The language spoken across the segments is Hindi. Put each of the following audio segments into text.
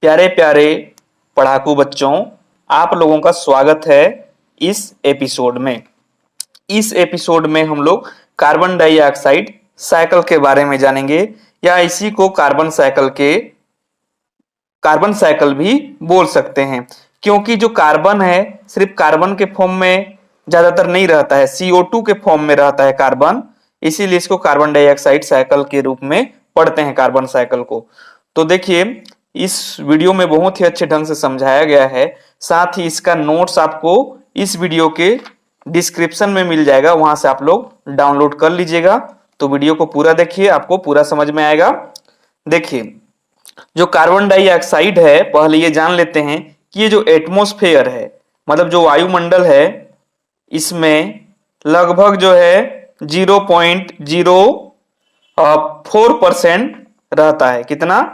प्यारे प्यारे पढ़ाकू बच्चों, आप लोगों का स्वागत है इस एपिसोड में। इस एपिसोड में हम लोग कार्बन डाइऑक्साइड साइकिल के बारे में जानेंगे, या इसी को कार्बन साइकिल भी बोल सकते हैं, क्योंकि जो कार्बन है सिर्फ कार्बन के फॉर्म में ज्यादातर नहीं रहता है, CO2 के फॉर्म में रहता है कार्बन। इसीलिए इसको कार्बन डाइऑक्साइड साइकिल के रूप में पढ़ते हैं, कार्बन साइकिल को। तो देखिए, इस वीडियो में बहुत ही अच्छे ढंग से समझाया गया है। साथ ही इसका नोट्स आपको इस वीडियो के डिस्क्रिप्शन में मिल जाएगा, वहां से आप लोग डाउनलोड कर लीजिएगा। तो वीडियो को पूरा देखिए, आपको पूरा समझ में आएगा। देखिए, जो कार्बन डाइऑक्साइड है, पहले ये जान लेते हैं कि ये जो एटमॉस्फेयर है, मतलब जो वायुमंडल है, इसमें लगभग जो है 0.04% रहता है। कितना?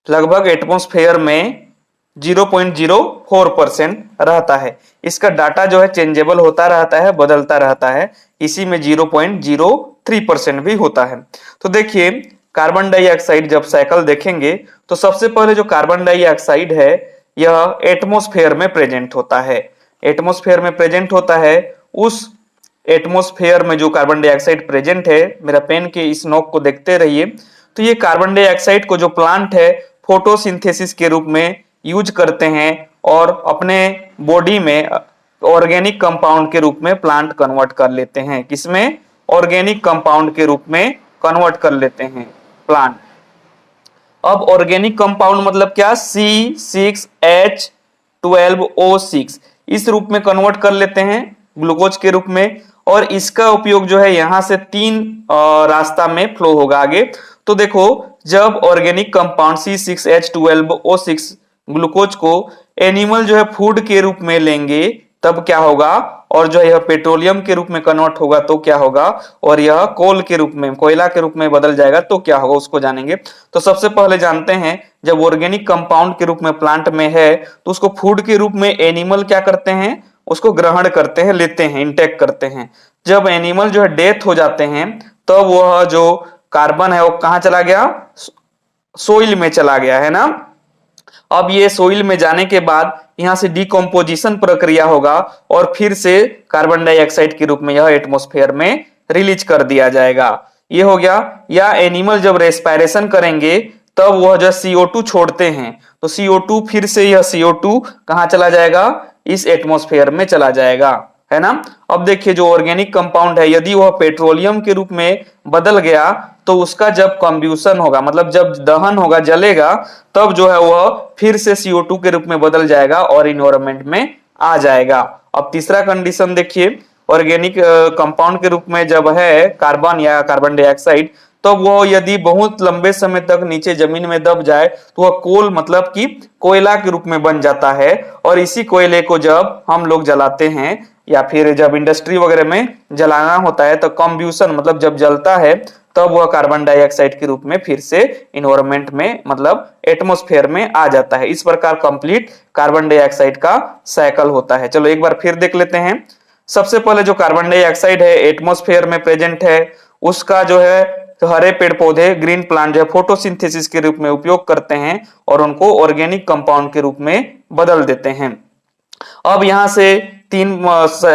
लगभग एटमॉस्फेयर में 0.04% रहता है। इसका डाटा जो है चेंजेबल होता रहता है, बदलता रहता है। इसी में 0.03% भी होता है। तो देखिए, कार्बन डाइऑक्साइड जब साइकिल देखेंगे तो सबसे पहले जो कार्बन डाइऑक्साइड है यह एटमॉस्फेयर में प्रेजेंट होता है। एटमॉस्फेयर में प्रेजेंट होता है। उस एटमॉस्फेयर में जो कार्बन डाइऑक्साइड प्रेजेंट है, मेरा पेन के इस नोक को देखते रहिए, तो ये कार्बन डाइऑक्साइड को जो प्लांट है फोटोसिंथेसिस के रूप में यूज करते हैं और अपने बॉडी में ऑर्गेनिक कंपाउंड के रूप में प्लांट कन्वर्ट कर लेते हैं। किसमें? ऑर्गेनिक कंपाउंड के रूप में कन्वर्ट कर लेते हैं प्लांट। अब ऑर्गेनिक कंपाउंड मतलब क्या? C6H12O6 इस रूप में कन्वर्ट कर लेते हैं, ग्लूकोज के रूप में। और इसका उपयोग जो है यहां से तीन रास्ता में फ्लो होगा आगे। तो देखो, जब ऑर्गेनिक कंपाउंड C6H12O6 ग्लूकोज को एनिमल जो है फूड के रूप में लेंगे तब क्या होगा, और जो यह पेट्रोलियम के रूप में कन्वर्ट होगा तो क्या होगा, और यह कोल के रूप में, कोयला के रूप में बदल जाएगा तो क्या होगा, उसको जानेंगे। तो सबसे पहले जानते हैं, जब ऑर्गेनिक कंपाउंड के रूप में प्लांट में है तो उसको फूड के रूप में एनिमल क्या करते हैं, उसको ग्रहण करते हैं, लेते हैं, इंटेक करते हैं। जब एनिमल जो है डेथ हो जाते हैं तब वह जो कार्बन है वो कहां चला गया? सोइल में चला गया, है ना। अब ये सोइल में जाने के बाद यहां से डिकम्पोजिशन प्रक्रिया होगा और फिर से कार्बन डाइऑक्साइड के रूप में यह एटमॉस्फेयर में रिलीज कर दिया जाएगा। ये हो गया। या एनिमल जब रेस्पिरेशन करेंगे तब वह जो CO2 छोड़ते हैं, तो CO2 फिर से यह CO2 कहां चला जाएगा? इस एटमॉस्फेयर में चला जाएगा, है ना। अब देखिए, जो ऑर्गेनिक कंपाउंड है यदि वह पेट्रोलियम के रूप में बदल गया तो उसका जब कंब्यूशन होगा, मतलब जब दहन होगा, जलेगा, तब जो है वह फिर से CO2 के रूप में बदल जाएगा और इन्वायरमेंट में आ जाएगा। अब तीसरा कंडीशन देखिए, ऑर्गेनिक कंपाउंड के रूप में जब है कार्बन या कार्बन डाइऑक्साइड, तो वह यदि बहुत लंबे समय तक नीचे जमीन में दब जाए तो वह कोल मतलब कि कोयला के रूप में बन जाता है। और इसी कोयले को जब हम लोग जलाते हैं या फिर जब इंडस्ट्री वगैरह में जलाना होता है तो कंब्यूशन मतलब जब जलता है तब वह कार्बन डाइऑक्साइड के रूप में फिर से इन्वायरमेंट में, मतलब एटमॉस्फेयर में आ जाता है। इस प्रकार कंप्लीट कार्बन डाइऑक्साइड का साइकिल होता है। चलो एक बार फिर देख लेते हैं। सबसे पहले जो कार्बन डाइऑक्साइड है एटमॉस्फेयर में प्रेजेंट है, उसका जो है तो हरे पेड़ पौधे, ग्रीन प्लांट जो है फोटोसिंथेसिस के रूप में उपयोग करते हैं और उनको ऑर्गेनिक कंपाउंड के रूप में बदल देते हैं। अब यहां से तीन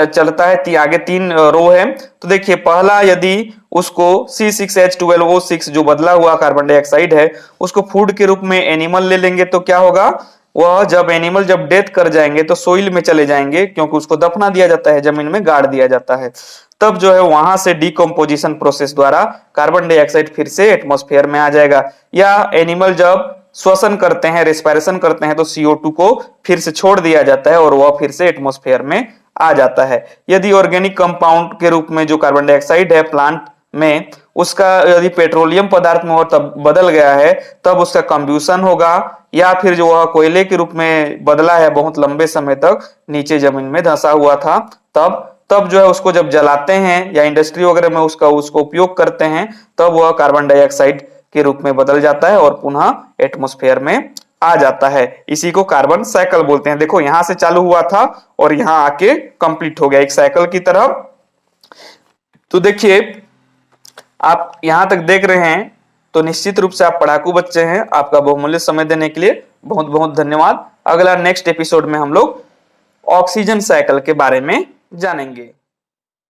चलता है, आगे तीन रो है। तो देखिए, पहला यदि उसको C6H12O6 जो बदला हुआ कार्बन डाइऑक्साइड है उसको फूड के रूप में एनिमल ले लेंगे तो क्या होगा, वह जब एनिमल जब डेथ कर जाएंगे तो सोइल में चले जाएंगे, क्योंकि उसको दफना दिया जाता है, जमीन में गाड़ दिया जाता है। तब जो है वहां से डिकम्पोजिशन प्रोसेस द्वारा कार्बन डाइऑक्साइड फिर से एटमॉस्फेयर में आ जाएगा। या एनिमल जब श्वसन करते हैं, रेस्पिरेशन करते हैं, तो CO2 को फिर से छोड़ दिया जाता है और वह फिर से एटमॉस्फेयर में आ जाता है। यदि ऑर्गेनिक कंपाउंड के रूप में जो कार्बन डाइऑक्साइड है प्लांट में, उसका यदि पेट्रोलियम पदार्थ में और तब बदल गया है तब उसका कंब्यूशन होगा। या फिर जो वह कोयले के रूप में बदला है, बहुत लंबे समय तक नीचे जमीन में धंसा हुआ था, तब जो है उसको जब जलाते हैं या इंडस्ट्री वगैरह में उसको उपयोग करते हैं तब वह कार्बन डाइऑक्साइड के रूप में बदल जाता है और पुनः एटमॉस्फेयर में आ जाता है। इसी को कार्बन साइकिल बोलते हैं। देखो, यहां से चालू हुआ था और यहां आके कंप्लीट हो गया एक साइकिल की तरह। तो देखिए, आप यहां तक देख रहे हैं तो निश्चित रूप से आप पढ़ाकू बच्चे हैं। आपका बहुमूल्य समय देने के लिए बहुत बहुत धन्यवाद। अगला नेक्स्ट एपिसोड में हम लोग ऑक्सीजन साइकिल के बारे में जानेंगे।